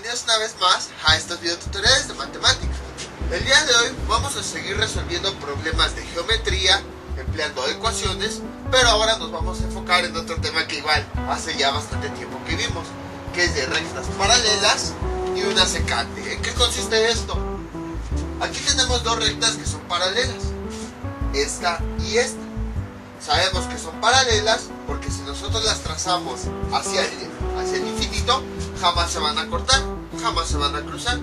bienvenidos una vez más a estos videotutoriales de matemáticas. El día de hoy vamos a seguir resolviendo problemas de geometría empleando ecuaciones, pero ahora nos vamos a enfocar en otro tema que igual hace ya bastante tiempo que vimos, que es de rectas paralelas y una secante. ¿En qué consiste esto? Aquí tenemos dos rectas que son paralelas, esta y esta. Sabemos que son paralelas porque si nosotros las trazamos hacia el infinito, jamás se van a cortar, jamás se van a cruzar.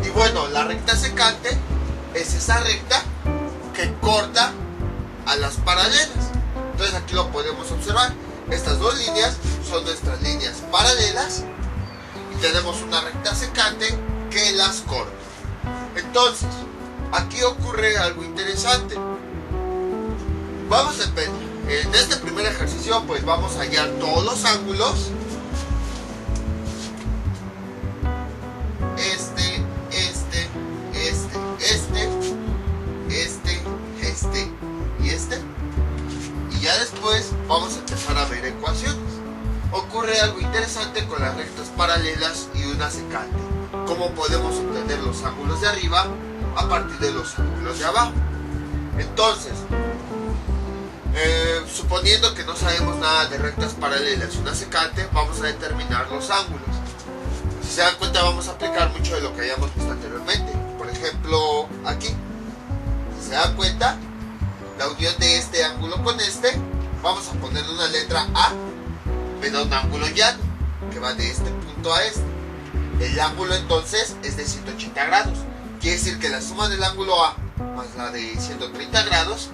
Y bueno, la recta secante es esa recta que corta a las paralelas. Entonces aquí lo podemos observar. Estas dos líneas son nuestras líneas paralelas y tenemos una recta secante que las corta. Entonces, aquí ocurre algo interesante. En este primer ejercicio pues vamos a hallar todos los ángulos. Y ya después vamos a empezar a ver ecuaciones. Ocurre algo interesante con las rectas paralelas y una secante. Cómo podemos obtener los ángulos de arriba a partir de los ángulos de abajo. Entonces, suponiendo que no sabemos nada de rectas paralelas y una secante, vamos a determinar los ángulos. Si se dan cuenta, vamos a aplicar mucho de lo que habíamos visto anteriormente. Por ejemplo, aquí, si se dan cuenta, la unión de este ángulo con este, vamos a ponerle una letra A, me da un ángulo llano, que va de este punto a este. El ángulo entonces es de 180 grados. Quiere decir que la suma del ángulo A más la de 130 grados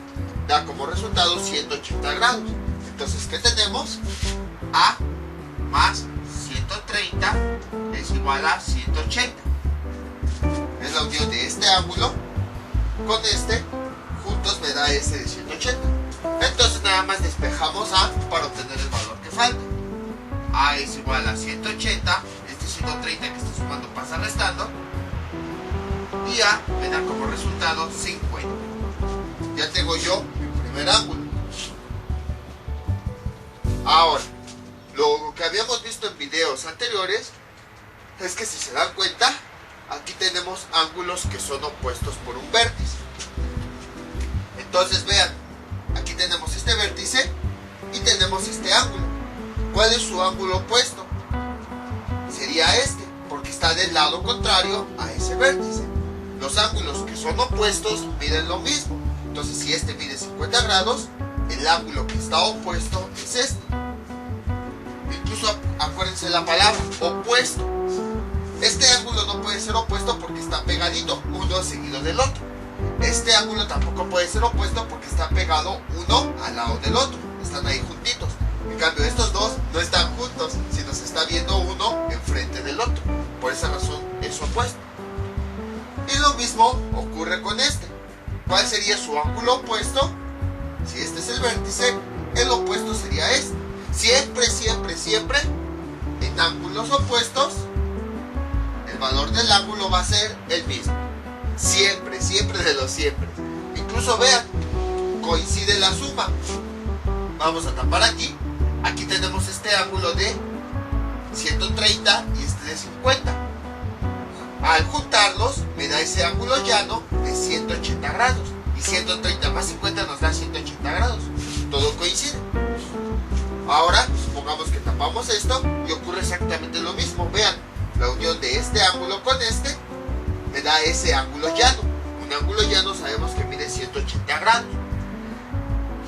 da como resultado 180 grados. Entonces, ¿qué tenemos? A más 130 es igual a 180. Es la unión de este ángulo con este, juntos me da ese de 180. Entonces nada más despejamos A para obtener el valor que falta. A es igual a 180, este 130 que está sumando pasa restando, y A me da como resultado 50. Ya tengo yo mi primer ángulo. Ahora, lo que habíamos visto en videos anteriores es que si se dan cuenta, aquí tenemos ángulos que son opuestos por un vértice. Entonces vean, aquí tenemos este vértice y tenemos este ángulo. ¿Cuál es su ángulo opuesto? Sería este, porque está del lado contrario a ese vértice. Los ángulos que son opuestos miden lo mismo. Entonces, si este mide 50 grados, el ángulo que está opuesto es este. Incluso acuérdense la palabra, opuesto. Este ángulo no puede ser opuesto porque está pegadito, uno seguido del otro. Este ángulo tampoco puede ser opuesto porque está pegado uno al lado del otro. Están ahí juntitos. En cambio, estos dos no están juntos, sino se está viendo uno enfrente del otro. Por esa razón es opuesto. Y lo mismo ocurre con este. ¿Cuál sería su ángulo opuesto? Si este es el vértice, el opuesto sería este. Siempre, siempre, siempre, en ángulos opuestos, el valor del ángulo va a ser el mismo. Siempre, siempre de los siempre. Incluso vean, coincide la suma. Vamos a tapar aquí. Aquí tenemos este ángulo de 130 y este de 50. Al juntarlos me da ese ángulo llano de 180 grados. Y 130 más 50 nos da 180 grados. Todo coincide. Ahora, supongamos que tapamos esto y ocurre exactamente lo mismo. Vean, la unión de este ángulo con este me da ese ángulo llano. Un ángulo llano sabemos que mide 180 grados.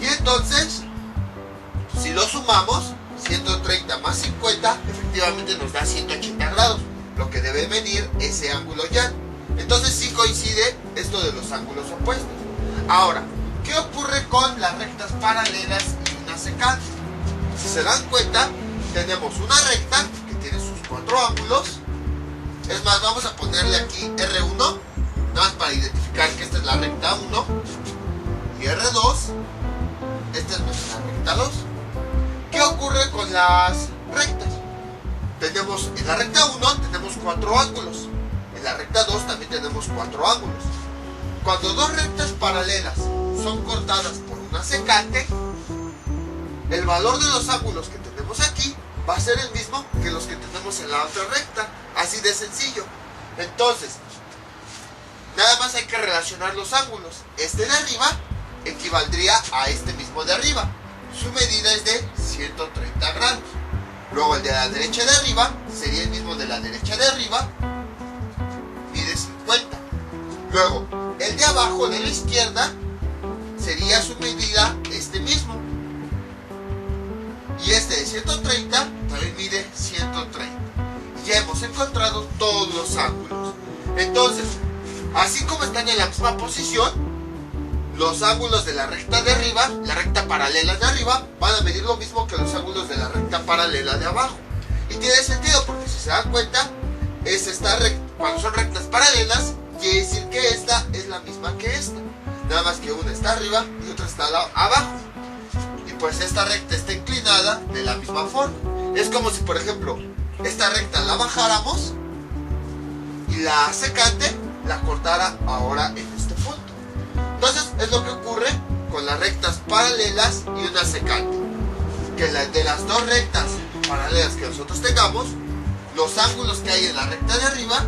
Y entonces, si lo sumamos, 130 más 50 efectivamente nos da 180 grados, lo que debe medir ese ángulo llano. Entonces sí coincide esto de los ángulos opuestos. Ahora, ¿qué ocurre con las rectas paralelas y una secante? Si se dan cuenta, tenemos una recta que tiene sus cuatro ángulos. Es más, vamos a ponerle aquí R1, nada más para identificar que esta es la recta 1, y R2, esta es nuestra recta 2. ¿Qué ocurre con las rectas? En la recta 1 tenemos cuatro ángulos, en la recta 2 también tenemos cuatro ángulos. Cuando dos rectas paralelas son cortadas por una secante, el valor de los ángulos que tenemos aquí va a ser el mismo que los que tenemos en la otra recta. Así de sencillo. Entonces, nada más hay que relacionar los ángulos. Este de arriba equivaldría a este mismo de arriba. Su medida es de 130 grados. Luego el de la derecha de arriba sería el mismo de la derecha de arriba, mide 50. Luego el de abajo de la izquierda sería su medida este mismo. Y este de 130 también mide 130. Y ya hemos encontrado todos los ángulos. Entonces, así como están en la misma posición, los ángulos de la recta de arriba, la recta paralela de arriba, van a medir lo mismo que los ángulos de la recta paralela de abajo. Y tiene sentido porque si se dan cuenta, cuando son rectas paralelas, quiere decir que esta es la misma que esta. Nada más que una está arriba y otra está abajo. Y pues esta recta está inclinada de la misma forma. Es como si, por ejemplo, esta recta la bajáramos y la secante la cortara ahora en este punto. Entonces es lo que ocurre con las rectas paralelas y una secante. Que de las dos rectas paralelas que nosotros tengamos, los ángulos que hay en la recta de arriba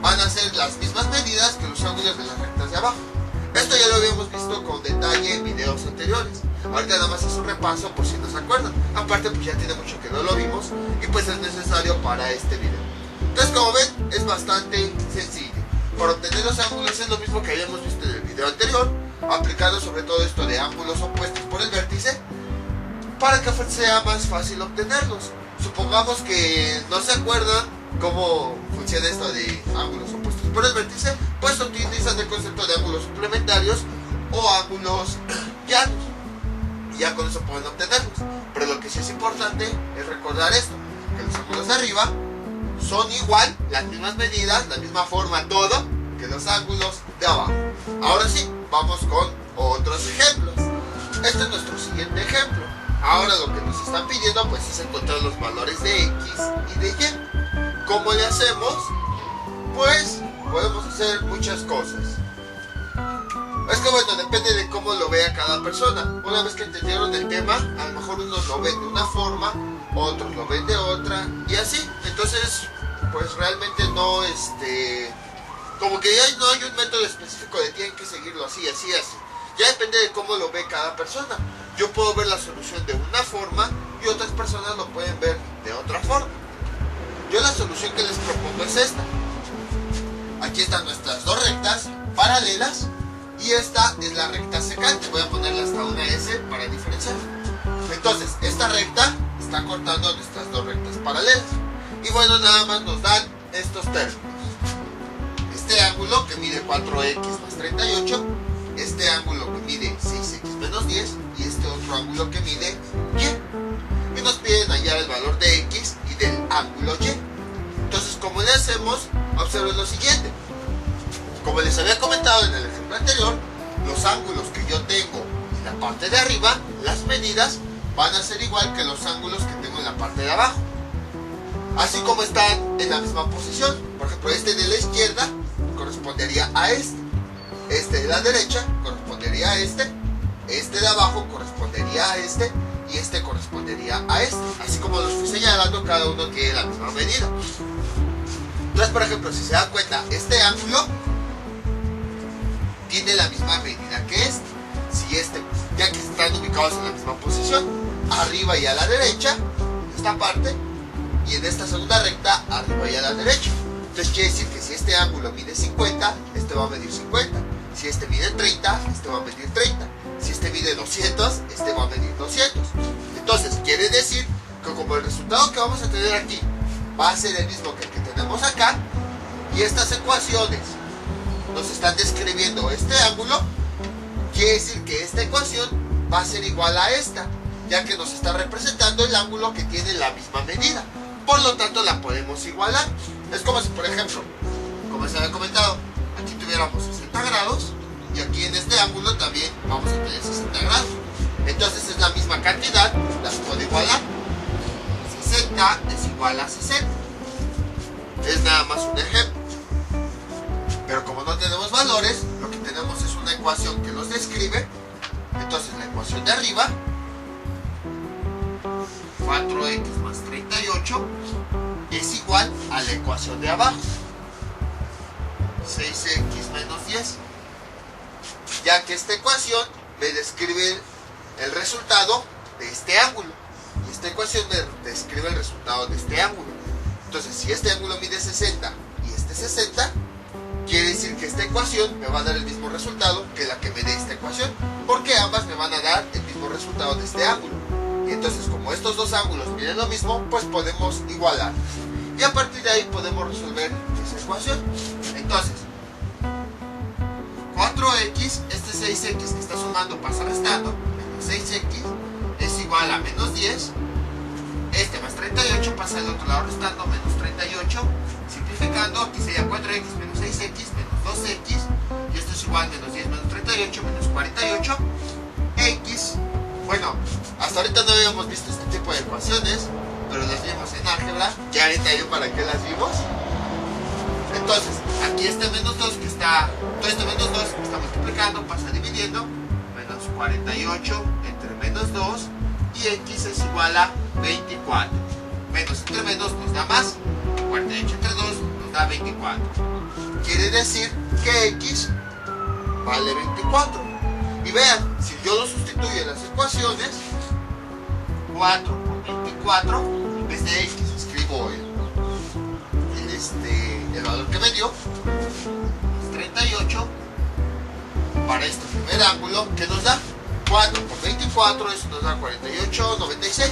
van a ser las mismas medidas que los ángulos de las rectas de abajo. Esto ya lo habíamos visto con detalle en videos anteriores. Ahorita nada más es un repaso por si no se acuerdan. Aparte pues ya tiene mucho que no lo vimos y pues es necesario para este video. Entonces, como ven, es bastante sencillo. Para obtener los ángulos es lo mismo que habíamos visto en el video anterior, aplicando sobre todo esto de ángulos opuestos por el vértice, para que sea más fácil obtenerlos. Supongamos que no se acuerdan cómo funciona esto de ángulos opuestos por el vértice, pues utilizan el concepto de ángulos suplementarios o ángulos llanos, y ya con eso pueden obtenerlos. Pero lo que sí es importante es recordar esto, que los ángulos de arriba son igual, las mismas medidas, la misma forma, todo, que los ángulos de abajo. Ahora sí, vamos con otros ejemplos. Este es nuestro siguiente ejemplo. Ahora lo que nos están pidiendo pues es encontrar los valores de X y de Y. ¿Cómo le hacemos? Pues podemos hacer muchas cosas. Es que bueno, depende de cómo lo vea cada persona. Una vez que entendieron el tema, a lo mejor unos lo ven de una forma, otros lo ven de otra, y así. Entonces, pues realmente no, como que ya no hay un método específico de tienen que seguirlo así, así, así. Ya depende de cómo lo ve cada persona. Yo puedo ver la solución de una forma y otras personas lo pueden ver de otra forma. Yo la solución que les propongo es esta. Aquí están nuestras dos rectas paralelas y esta es la recta secante. Voy a ponerle hasta una S para diferenciar. Entonces, esta recta está cortando nuestras dos rectas paralelas. Y bueno, nada más nos dan estos términos. Este ángulo que mide 4x más 38, este ángulo que mide 6x menos 10 y este otro ángulo que mide y. Y nos piden hallar el valor de x y del ángulo y. Entonces, ¿cómo le hacemos? Observen lo siguiente. Como les había comentado en el ejemplo anterior, los ángulos que yo tengo en la parte de arriba, las medidas van a ser igual que los ángulos que tengo en la parte de abajo. Así como están en la misma posición. Por ejemplo, este de la izquierda correspondería a este. Este de la derecha correspondería a este. Este de abajo correspondería a este. Y este correspondería a este. Así como los fui señalando, cada uno tiene la misma medida. Entonces, por ejemplo, si se dan cuenta, este ángulo tiene la misma medida que este. Si ya que están ubicados en la misma posición, arriba y a la derecha, en esta parte, y en esta segunda recta, arriba y a la derecha. Entonces quiere decir que si este ángulo mide 50, este va a medir 50. Si este mide 30, este va a medir 30. Si este mide 200, este va a medir 200. Entonces quiere decir que como el resultado que vamos a tener aquí va a ser el mismo que el que tenemos acá, y estas ecuaciones nos están describiendo este ángulo, quiere decir que esta ecuación va a ser igual a esta, ya que nos está representando el ángulo que tiene la misma medida. Por lo tanto, la podemos igualar. Es como si, por ejemplo, como les había comentado, aquí tuviéramos 60 grados y aquí en este ángulo también vamos a tener 60 grados. Entonces es la misma cantidad, las puedo igualar. 60 es igual a 60. Es nada más un ejemplo. Pero como no tenemos valores, lo que tenemos es una ecuación que los describe. Entonces la ecuación de arriba, 4x más 38, 38 es igual a la ecuación de abajo, 6x menos 10, ya que esta ecuación me describe el resultado de este ángulo y esta ecuación me describe el resultado de este ángulo. Entonces, si este ángulo mide 60 y este 60, quiere decir que esta ecuación me va a dar el mismo resultado que la que me dé esta ecuación, porque ambas me van a dar el mismo resultado de este ángulo. Y entonces, como estos dos ángulos miden lo mismo, pues podemos igualar. Y a partir de ahí podemos resolver esa ecuación. Entonces, 4x, este 6x que está sumando pasa restando, menos 6x es igual a menos 10. Este más 38 pasa al otro lado restando, menos 38. Simplificando, aquí sería 4x menos 6x menos 2x. Y esto es igual a menos 10 menos 38 menos 48. X, bueno, hasta ahorita no habíamos visto este tipo de ecuaciones, pero las vimos en álgebra. Ya entendido para qué las vimos. Entonces, aquí este menos 2 que está, todo este menos 2 que está multiplicando pasa dividiendo, menos 48 entre menos 2, y x es igual a 24. Menos entre menos nos da más, 48 entre 2 nos da 24. Quiere decir que x vale 24. Y vean, si yo lo sustituyo en las ecuaciones, 4 por 24, en vez de x escribo el valor que me dio, es 38, para este primer ángulo, que nos da 4 por 24, eso nos da 48, 96,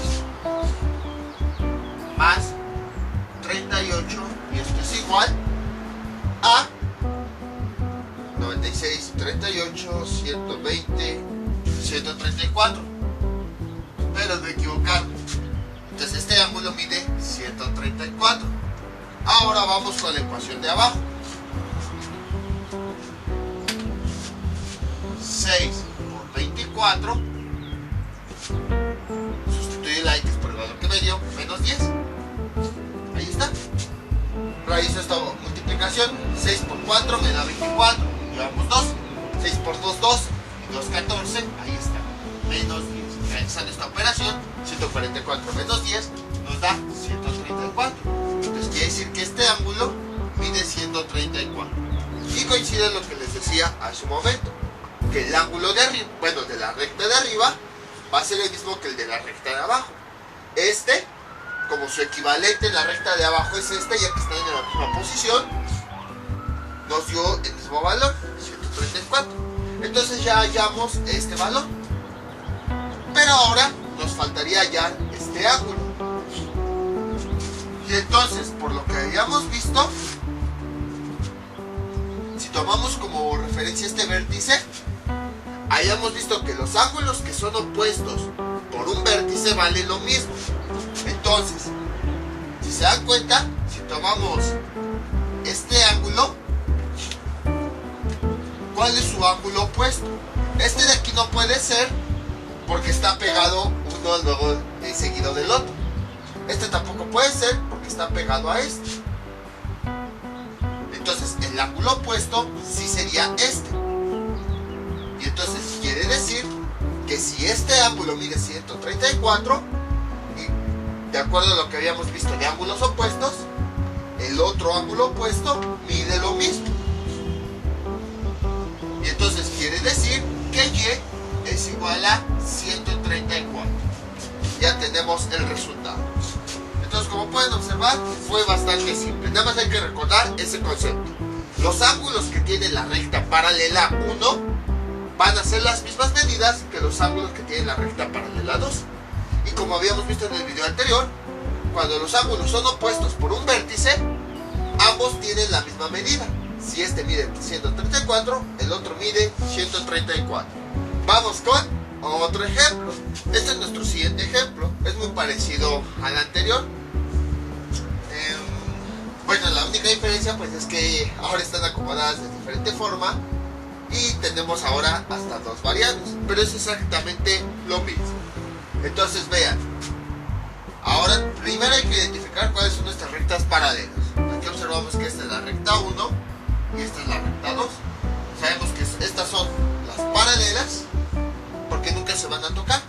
más 38, y esto es igual a 96, 38, 120, 134, pero no equivocarme. Entonces este ángulo mide 134. Ahora vamos con la ecuación de abajo. 6 por 24, sustituye la x por el valor que me dio, menos 10. Ahí está. Raíz de esta multiplicación, 6 por 4 me da 24. Llevamos 2. 6 por 2, 2. Y 2, 14. Ahí está. Menos 10. Realizando esta operación, 144 menos 10 nos da 134. Entonces quiere decir que este ángulo mide 134. Y coincide lo que les decía hace un momento, que el ángulo de arriba, bueno, de la recta de arriba, va a ser el mismo que el de la recta de abajo. Este, como su equivalente en la recta de abajo es este, ya que están en la misma posición, nos dio el mismo valor, 134. Entonces ya hallamos este valor. Pero ahora nos faltaría hallar este ángulo. Y entonces, por lo que habíamos visto, si tomamos como referencia este vértice, hayamos visto que los ángulos que son opuestos por un vértice valen lo mismo. Entonces, si se dan cuenta, si tomamos este ángulo, ¿cuál es su ángulo opuesto? Este de aquí no puede ser porque está pegado uno luego seguido del otro. Este tampoco puede ser porque está pegado a este. Entonces el ángulo opuesto sí sería este. Y entonces quiere decir que si este ángulo mide 134, y de acuerdo a lo que habíamos visto de ángulos opuestos, el otro ángulo opuesto mide lo mismo. Y entonces quiere decir que y es igual a 134. Ya tenemos el resultado. Entonces, como pueden observar, fue bastante simple. Nada más hay que recordar ese concepto. Los ángulos que tiene la recta paralela 1 van a ser las mismas medidas que los ángulos que tiene la recta paralela 2. Y como habíamos visto en el video anterior, cuando los ángulos son opuestos por un vértice, ambos tienen la misma medida. Si este mide 134, el otro mide 134. Vamos con otro ejemplo. Este es nuestro siguiente ejemplo. Es muy parecido al anterior. Bueno, la única diferencia pues es que ahora están acomodadas de diferente forma y tenemos ahora hasta dos variables, pero es exactamente lo mismo. Entonces vean, ahora primero hay que identificar cuáles son nuestras rectas paralelas. Aquí observamos que esta es la recta 1 y esta es la recta 2. Sabemos que estas son las paralelas porque nunca se van a tocar.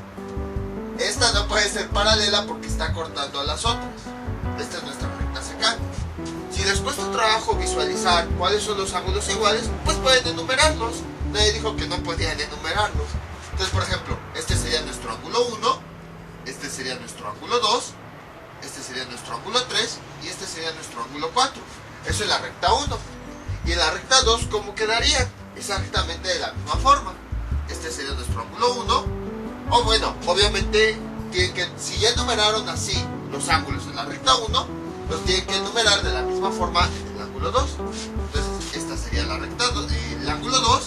Esta no puede ser ser paralela porque está cortando a las otras. Esta es nuestra recta secante. Si les cuesta trabajo visualizar cuáles son los ángulos iguales, pues pueden enumerarlos. Nadie dijo que no podían enumerarlos. Entonces, por ejemplo, este sería nuestro ángulo 1, este sería nuestro ángulo 2, este sería nuestro ángulo 3 y este sería nuestro ángulo 4. Eso es la recta 1. Y en la recta 2, ¿cómo quedarían? Exactamente de la misma forma. Este sería nuestro ángulo 1. O bueno, obviamente, si ya enumeraron así los ángulos en la recta 1, los tienen que enumerar de la misma forma en el ángulo 2. Entonces, esta sería la recta, el ángulo 2,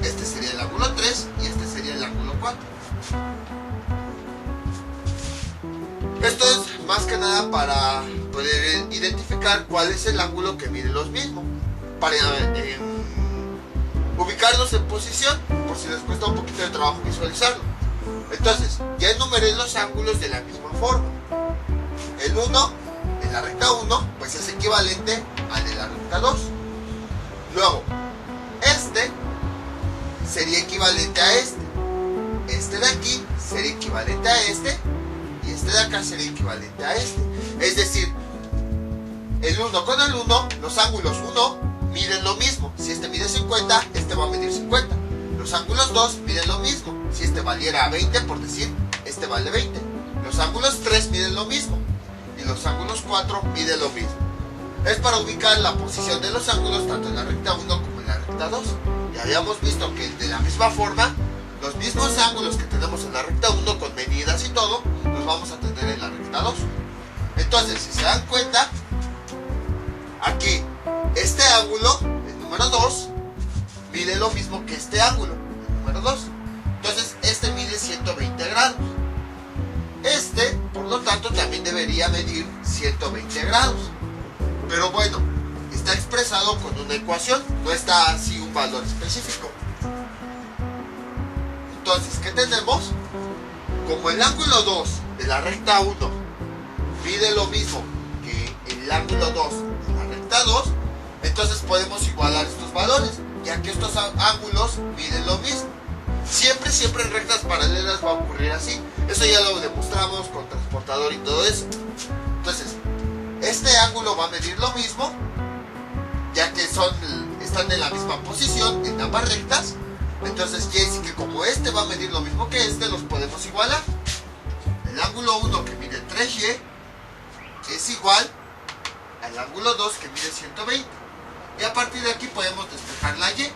este sería el ángulo 3 y este sería el ángulo 4. Esto es más que nada para poder identificar cuál es el ángulo que mide los mismos, para ubicarlos en posición, por si les cuesta un poquito de trabajo visualizarlo. Entonces, ya enumeré los ángulos de la misma forma. El 1 en la recta 1 pues es equivalente al de la recta 2. Luego, este sería equivalente a este. Este de aquí sería equivalente a este. Y este de acá sería equivalente a este. Es decir, el 1 con el 1, los ángulos 1 miden lo mismo. Si este mide 50, este va a medir 50. Los ángulos 2 miden lo mismo. Si este valiera 20, por decir, este vale 20. Los ángulos 3 miden lo mismo. Y los ángulos 4 miden lo mismo. Es para ubicar la posición de los ángulos tanto en la recta 1 como en la recta 2. Ya habíamos visto que de la misma forma, los mismos ángulos que tenemos en la recta 1 con medidas y todo, los vamos a tener en la recta 2. Entonces, si se dan cuenta, aquí este ángulo, el número 2, mide lo mismo que este ángulo, el número 2. Entonces, este mide 120 grados. Este, por lo tanto, también debería medir 120 grados. Pero bueno, está expresado con una ecuación, no está así un valor específico. Entonces, ¿qué tenemos? Como el ángulo 2 de la recta 1 mide lo mismo que el ángulo 2 de la recta 2, entonces podemos igualar estos valores, ya que estos ángulos miden lo mismo. Siempre en rectas paralelas va a ocurrir así. Eso ya lo demostramos con transportador y todo eso. Entonces, este ángulo va a medir lo mismo, ya que están en la misma posición en ambas rectas. Entonces quiere decir que como este va a medir lo mismo que este, los podemos igualar. El ángulo 1 que mide 3y es igual al ángulo 2 que mide 120. Y a partir de aquí podemos despejar la y,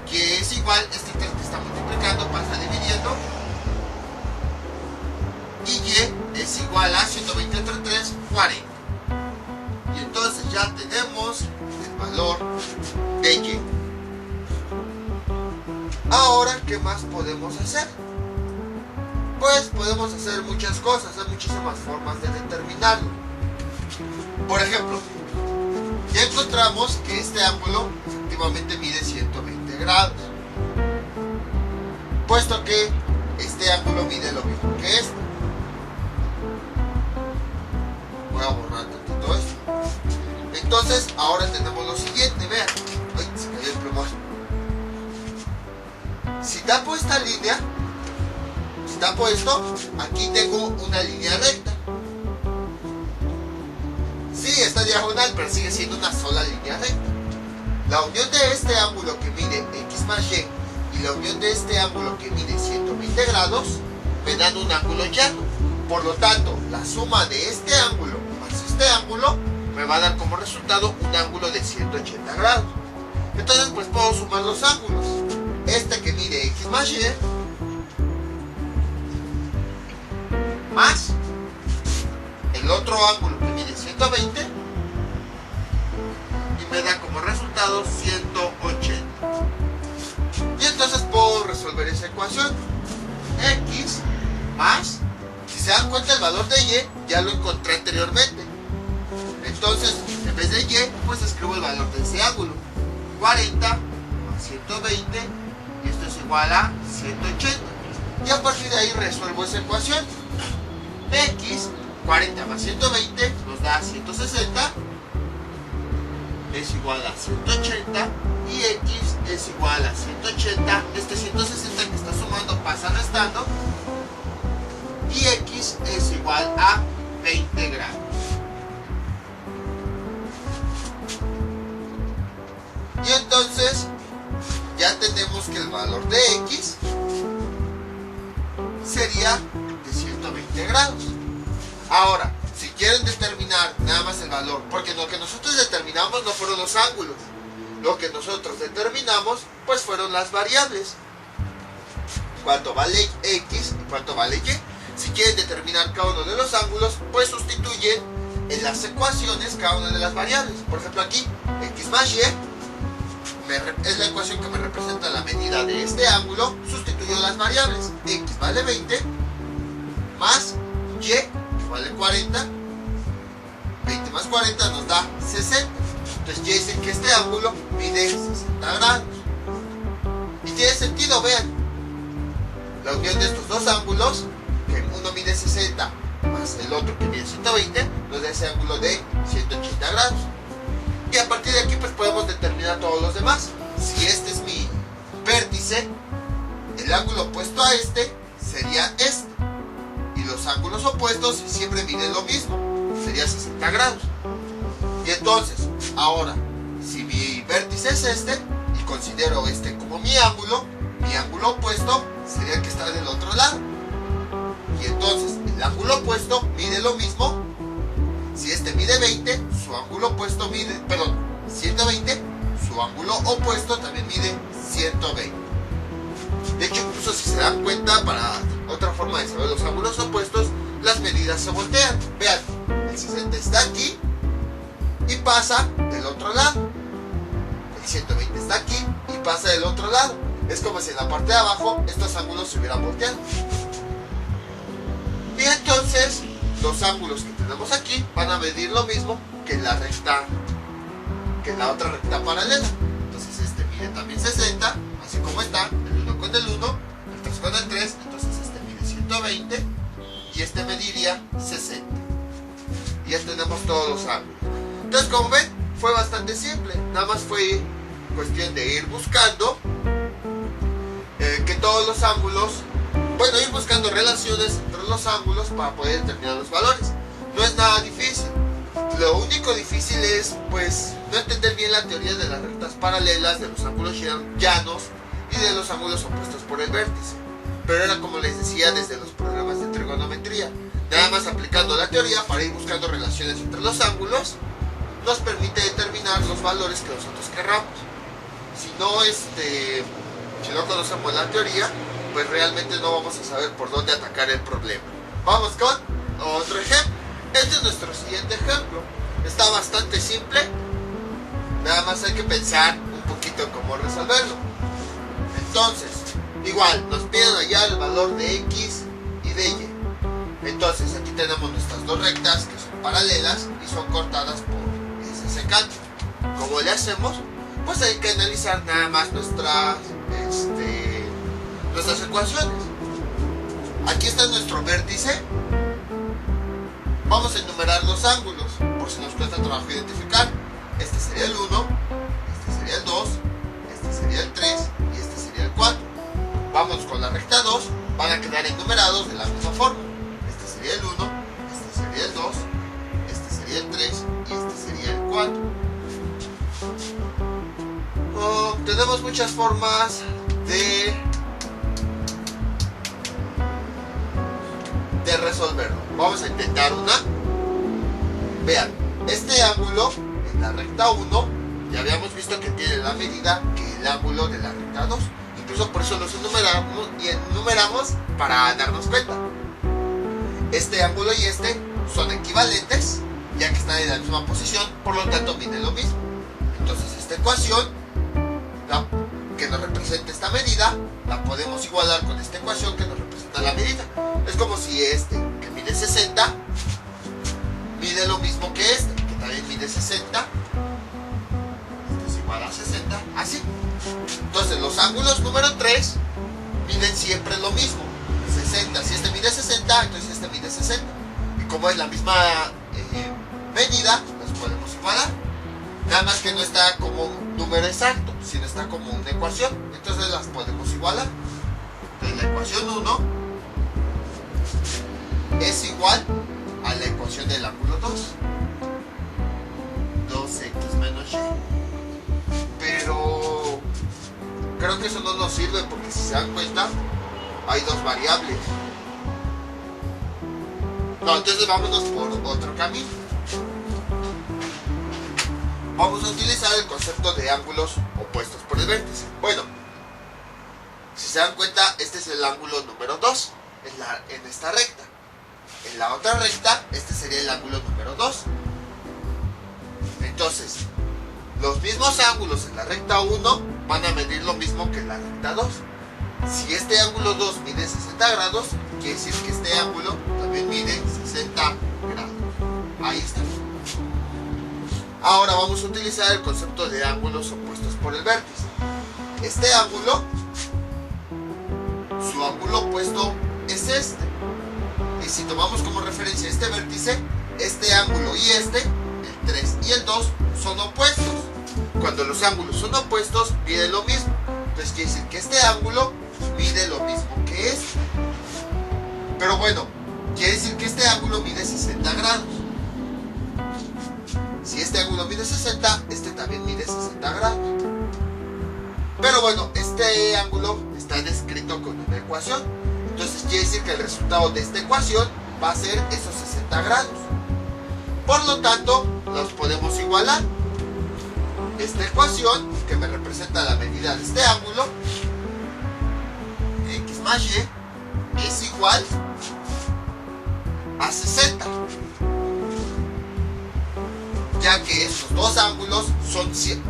que es igual, este 3 que está multiplicando pasa dividiendo. Y y es igual a 120 entre 3, 40. Y entonces ya tenemos el valor de y. Ahora, ¿qué más podemos hacer? Pues podemos hacer muchas cosas, hay muchísimas formas de determinarlo. Por ejemplo, ya encontramos que este ángulo efectivamente mide 120 grados. Puesto que este ángulo mide lo mismo que este. Voy a borrar tantito esto. Entonces, ahora tenemos lo siguiente, vean. Ay, se cayó el plumón. Si tapo esta línea, si tapo esto, aquí tengo una línea recta. Sí, está diagonal, pero sigue siendo una sola línea recta. La unión de este ángulo que mide x más y y la unión de este ángulo que mide 120 grados me dan un ángulo llano. Por lo tanto, la suma de este ángulo más este ángulo me va a dar como resultado un ángulo de 180 grados. Entonces, pues puedo sumar los ángulos. Este que mide x más y más el otro ángulo que mide 120 y me da como resultado 180. Y entonces puedo resolver esa ecuación. X más, si se dan cuenta, el valor de y ya lo encontré anteriormente. Entonces, en vez de y, pues escribo el valor de ese ángulo. 40 más 120, y esto es igual a 180. Y a partir de ahí resuelvo esa ecuación. X, 40 más 120 nos da 160, es igual a 180, y X es igual a 180. Este 160 que está sumando pasa restando, y X es igual tenemos que el valor de X sería de 120 grados. Ahora, si quieren determinar nada más el valor, porque lo que nosotros determinamos no fueron los ángulos, lo que nosotros determinamos pues fueron las variables. Cuánto vale X y cuánto vale Y. Si quieren determinar cada uno de los ángulos, pues sustituyen en las ecuaciones cada una de las variables. Por ejemplo aquí, X más Y es la ecuación que me representa la medida de este ángulo. Sustituyo las variables. X vale 20 más Y, que vale 40. 20 más 40 nos da 60. Entonces ya dicen que este ángulo mide 60 grados. Y tiene sentido, vean. La unión de estos dos ángulos, que uno mide 60 más el otro que mide 120, nos da ese ángulo de 180 grados. Y a partir de aquí pues podemos determinar todos los demás. Si este es mi vértice, el ángulo opuesto a este sería este. Y los ángulos opuestos siempre miden lo mismo, sería 60 grados. Y entonces, ahora, si mi vértice es este, y considero este como mi ángulo opuesto sería el que está del otro lado. Y entonces, el ángulo opuesto mide lo mismo. Si este mide 20, su ángulo opuesto mide, 120, su ángulo opuesto también mide 120. De hecho, incluso si se dan cuenta, para otra forma de saber los ángulos opuestos, las medidas se voltean. Vean, el 60 está aquí y pasa del otro lado. El 120 está aquí y pasa del otro lado. Es como si en la parte de abajo estos ángulos se hubieran volteado. Y entonces los ángulos que tenemos aquí van a medir lo mismo que la recta, que la otra recta paralela. Entonces este mide también 60, así como está, el 1 con el 1, el 3 con el 3, entonces este mide 120 y este mediría 60. Y ya tenemos todos los ángulos. Entonces, como ven, fue bastante simple, nada más fue cuestión de ir buscando que todos los ángulos, ir buscando relaciones entre los ángulos para poder determinar los valores. No es nada difícil. Lo único difícil es, pues, no entender bien la teoría de las rectas paralelas, de los ángulos llanos y de los ángulos opuestos por el vértice. Pero era como les decía desde los programas de trigonometría. Nada más aplicando la teoría para ir buscando relaciones entre los ángulos, nos permite determinar los valores que nosotros querramos. Si no conocemos la teoría, pues realmente no vamos a saber por dónde atacar el problema. Vamos con otro ejemplo. Este es nuestro siguiente ejemplo. Está bastante simple. Nada más hay que pensar un poquito cómo resolverlo. Entonces, igual, nos piden hallar el valor de X y de Y. Entonces, aquí tenemos nuestras dos rectas que son paralelas y son cortadas por ese secante. ¿Cómo le hacemos? Pues hay que analizar nada más nuestras ecuaciones. Aquí está nuestro vértice. Vamos a enumerar los ángulos por si nos cuesta trabajo identificar. Este sería el 1, este sería el 2, este sería el 3 y este sería el 4. Vamos con la recta 2, van a quedar enumerados de la misma forma. Este sería el 1, este sería el 2, este sería el 3 y este sería el 4. Tenemos muchas formas de resolverlo. Vamos a intentar una. Vean, este ángulo en la recta 1 ya habíamos visto que tiene la medida que el ángulo de la recta 2. Incluso por eso los enumeramos para darnos cuenta. Este ángulo y este son equivalentes, ya que están en la misma posición, por lo tanto miden lo mismo. Entonces esta ecuación que nos representa esta medida la podemos igualar con esta ecuación que nos representa la medida. Es como si este, que mide 60, mide lo mismo que este, que también mide 60. Este es igual a 60, así. Entonces los ángulos número 3 miden siempre lo mismo, 60. Si este mide 60, entonces este mide 60. Y como es la misma medida, los podemos igualar. Nada más que no está como un número exacto, sino está como una ecuación. Entonces las podemos igualar. Entonces la ecuación 1 es igual a la ecuación del ángulo 2. 2x menos y. Pero creo Creo que eso no nos sirve porque si se dan cuenta hay dos variables. No, entonces vámonos por otro camino. Vamos a utilizar el concepto de ángulos opuestos por el vértice. Bueno, si se dan cuenta, este es el ángulo número 2 en esta recta. En la otra recta, este sería el ángulo número 2. Entonces, los mismos ángulos en la recta 1 van a medir lo mismo que en la recta 2. Si este ángulo 2 mide 60 grados, quiere decir que este ángulo también mide 60 grados. Ahí está. Ahora vamos a utilizar el concepto de ángulos opuestos por el vértice. Este ángulo, su ángulo opuesto es este. Y si tomamos como referencia este vértice, este ángulo y este, el 3 y el 2, son opuestos. Cuando los ángulos son opuestos, mide lo mismo. Entonces quiere decir que este ángulo mide lo mismo que este. Pero bueno, quiere decir que este ángulo mide 60 grados. Si este ángulo mide 60, este también mide 60 grados. Pero bueno, este ángulo está descrito con una ecuación. Entonces quiere decir que el resultado de esta ecuación va a ser esos 60 grados. Por lo tanto, los podemos igualar. Esta ecuación, que me representa la medida de este ángulo, x más y, es igual a 60. Ya que estos dos ángulos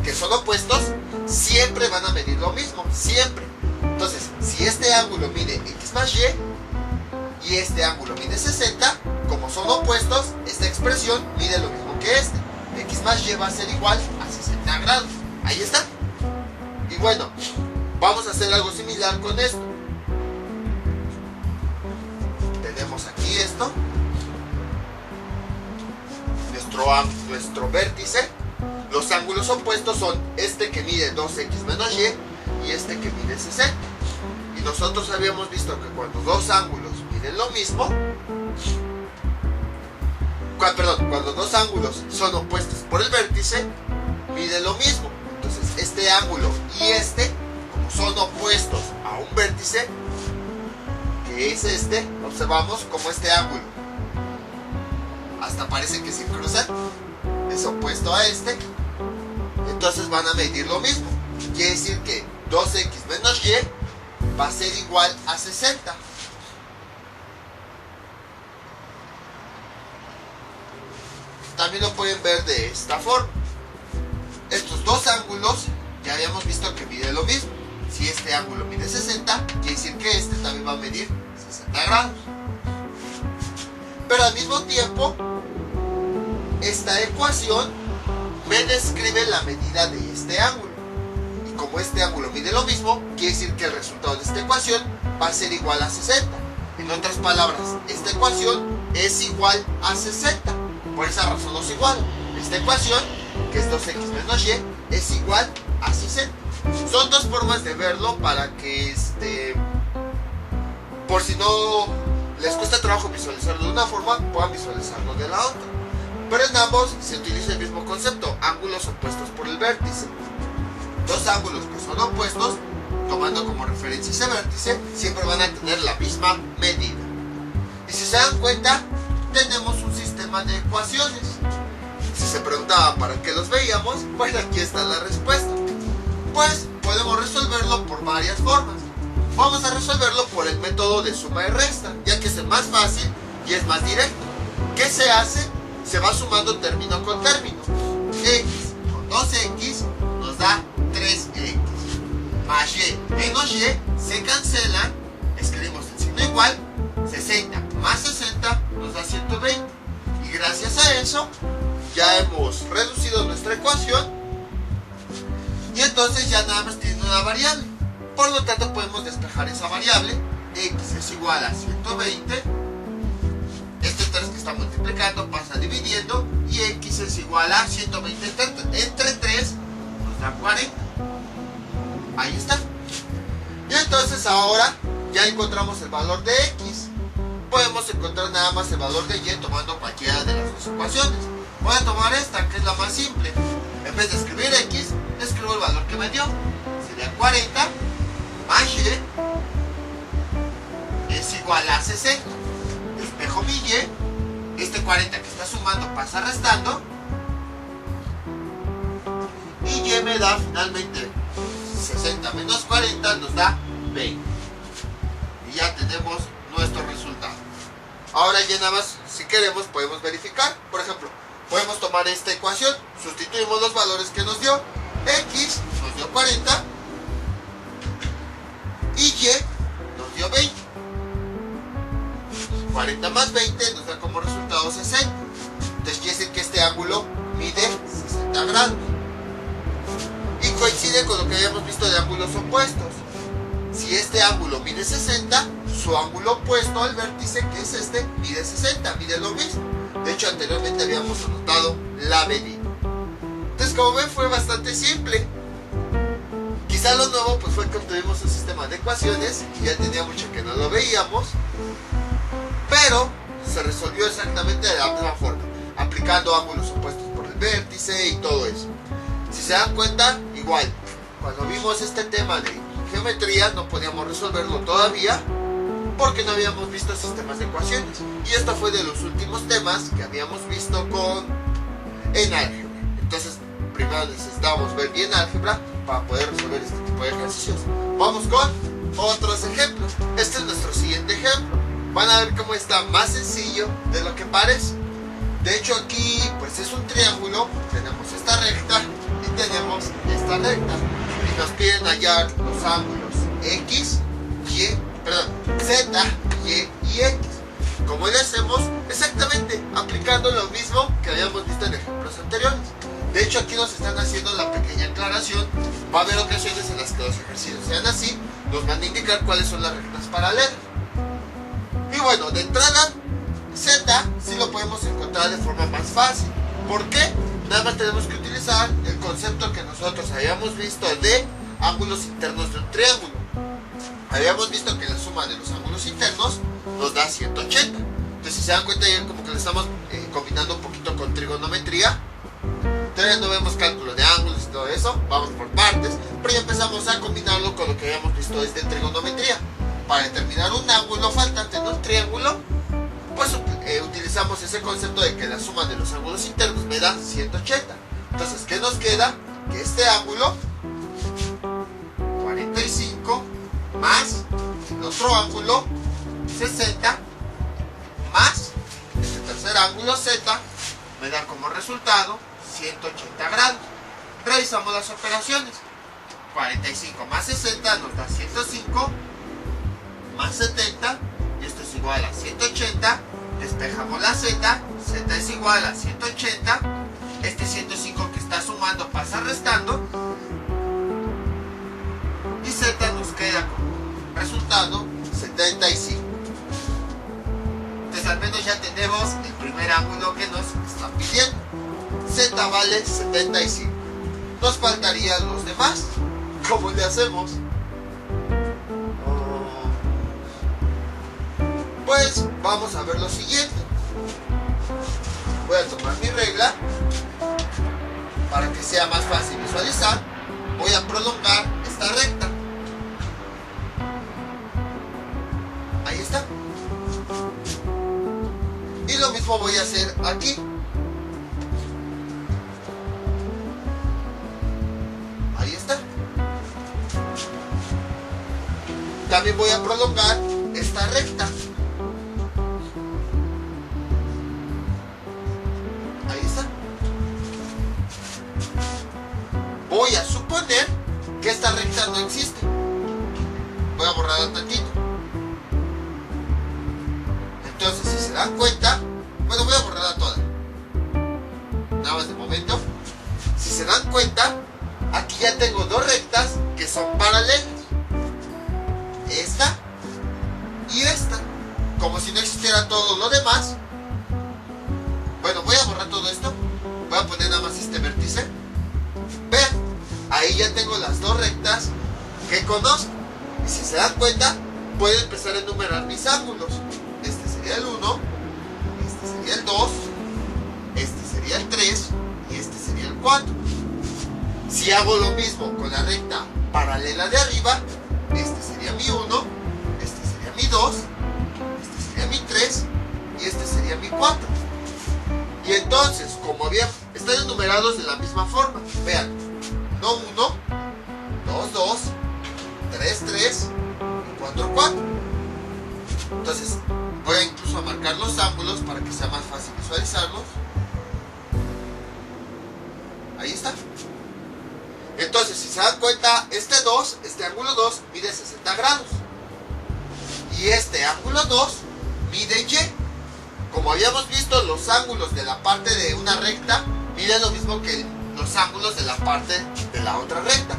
que son opuestos siempre van a medir lo mismo, siempre. Entonces, si este ángulo mide x más y este ángulo mide 60, como son opuestos, esta expresión mide lo mismo que este. X más y va a ser igual a 60 grados. Ahí está. Y bueno, vamos a hacer algo similar con esto. Tenemos aquí esto. Nuestro vértice. Los ángulos opuestos son este que mide 2x menos y este que mide 60. Y nosotros habíamos visto que cuando dos ángulos miden lo mismo, cuando dos ángulos son opuestos por el vértice, mide lo mismo. Entonces este ángulo y este, como son opuestos a un vértice, que es este, observamos como este ángulo hasta parece que se cruzan, es opuesto a este, entonces van a medir lo mismo. Quiere decir que 2x menos y va a ser igual a 60. También lo pueden ver de esta forma. Estos dos ángulos ya habíamos visto que miden lo mismo. Si este ángulo mide 60, quiere decir que este también va a medir 60 grados. Pero al mismo tiempo, esta ecuación me describe la medida de este ángulo. Y como este ángulo mide lo mismo, quiere decir que el resultado de esta ecuación va a ser igual a 60. En otras palabras, esta ecuación es igual a 60. Por esa razón los igualo. Esta ecuación, que es 2x menos y, es igual a 60. Son dos formas de verlo para que por si no les cuesta trabajo visualizarlo de una forma, puedan visualizarlo de la otra. Pero en ambos se utiliza el mismo concepto, ángulos opuestos por el vértice. Dos ángulos que son opuestos, tomando como referencia ese vértice, siempre van a tener la misma medida. Y si se dan cuenta, tenemos un sistema de ecuaciones. Si se preguntaba para qué los veíamos, pues aquí está la respuesta. Pues podemos resolverlo por varias formas. Vamos a resolverlo por el método de suma y resta, ya que es el más fácil y es más directo. ¿Qué se hace? Se va sumando término con término. X con 2x nos da 3x. Más y menos y se cancelan. Escribimos el signo igual. 60 más 60 nos da 120. Y gracias a eso ya hemos reducido nuestra ecuación. Y entonces ya nada más tiene una variable. Por lo tanto podemos despejar esa variable. X es igual a 120. Este 3 que está multiplicando pasa dividiendo. Y X es igual a 120 entre 3 nos da 40. Ahí está. Y entonces ahora ya encontramos el valor de X. Podemos encontrar nada más el valor de Y tomando cualquiera de las dos ecuaciones. Voy a tomar esta, que es la más simple. En vez de escribir X, escribo el valor que me dio. Sería 40 60. Despejo mi Y. Este 40 que está sumando pasa restando. Y Y me da finalmente 60 menos 40 nos da 20. Y ya tenemos nuestro resultado. Ahora ya nada más, si queremos, podemos verificar. Por ejemplo, podemos tomar esta ecuación, sustituimos los valores que nos dio. X nos dio 40 y Y nos dio 20. 40 más 20 nos da como resultado 60. Entonces quiere decir que este ángulo mide 60 grados. Y coincide con lo que habíamos visto de ángulos opuestos. Si este ángulo mide 60, su ángulo opuesto al vértice, que es este, mide 60, mide lo mismo. De hecho, anteriormente habíamos anotado la medida. Entonces, como ven, fue bastante simple. Quizá lo nuevo pues fue que obtuvimos un sistema de ecuaciones y ya tenía mucho que no lo veíamos, pero se resolvió exactamente de la misma forma, aplicando ángulos opuestos por el vértice y todo eso. Si se dan cuenta, igual, cuando vimos este tema de geometría no podíamos resolverlo todavía porque no habíamos visto sistemas de ecuaciones, y esto fue de los últimos temas que habíamos visto en álgebra. Entonces primero necesitábamos ver bien álgebra para poder resolver este tipo de ejercicios. Vamos con otros ejemplos. Este es nuestro siguiente ejemplo. Van a ver cómo está más sencillo de lo que parece. De hecho, aquí pues es un triángulo. Tenemos esta recta y tenemos esta recta, y nos piden hallar los ángulos X, Z, Y y X. ¿Cómo le hacemos? Exactamente aplicando lo mismo que habíamos visto en ejemplos anteriores. De hecho, aquí nos están haciendo la pequeña aclaración. Va a haber ocasiones en las que los ejercicios sean así, nos van a indicar cuáles son las rectas paralelas. Y bueno, de entrada, Z sí lo podemos encontrar de forma más fácil. ¿Por qué? Nada más tenemos que utilizar el concepto que nosotros habíamos visto de ángulos internos de un triángulo. Habíamos visto que la suma de los ángulos internos nos da 180. Entonces, si se dan cuenta, ya como que lo estamos combinando un poquito con trigonometría. Todavía no vemos cálculo de ángulos y todo eso, vamos por partes, pero ya empezamos a combinarlo con lo que habíamos visto desde trigonometría. Para determinar un ángulo faltante en un triángulo, pues utilizamos ese concepto de que la suma de los ángulos internos me da 180. Entonces, ¿qué nos queda? Que este ángulo, 45, más el otro ángulo, 60, más este tercer ángulo, Z, me da como resultado 180 grados. Realizamos las operaciones. 45 más 60 nos da 105, más 70, y esto es igual a 180. Despejamos la Z, Z es igual a 180. Este 105 que está sumando pasa restando, y Z nos queda como resultado 75. Entonces al menos ya tenemos el primer ángulo que nos están pidiendo. Z vale 75. Nos faltarían los demás. ¿Cómo le hacemos? Pues vamos a ver lo siguiente. Voy a tomar mi regla para que sea más fácil visualizar. Voy a prolongar esta recta. Ahí está. Y lo mismo voy a hacer aquí. Ahí está. También voy a prolongar esta recta. Ahí está. Voy a suponer que esta recta no existe. Voy a borrarla tantito. Entonces, si se dan cuenta, bueno, voy a borrarla toda. Nada más de momento. Si se dan cuenta, aquí ya tengo dos rectas que son paralelas. Esta y esta. Como si no existiera todo lo demás. Bueno, voy a borrar todo esto. Voy a poner nada más este vértice. Vean, ahí ya tengo las dos rectas que conozco. Y si se dan cuenta, puedo empezar a enumerar mis ángulos. Este sería el 1, este sería el 2, este sería el 3 y este sería el 4. Si hago lo mismo con la recta paralela de arriba, este sería mi 1, este sería mi 2, este 3 y este sería mi 4. Y entonces, como bien, están enumerados de la misma forma. Vean, 1, 1, 2, 2, 3, 3 y 4, 4. Entonces, voy a incluso a marcar los ángulos para que sea más fácil visualizarlos. Ahí está. Entonces, si se dan cuenta, este ángulo 2 mide 60 grados. Y este ángulo 2 mide Y. Como habíamos visto, los ángulos de la parte de una recta miden lo mismo que los ángulos de la parte de la otra recta.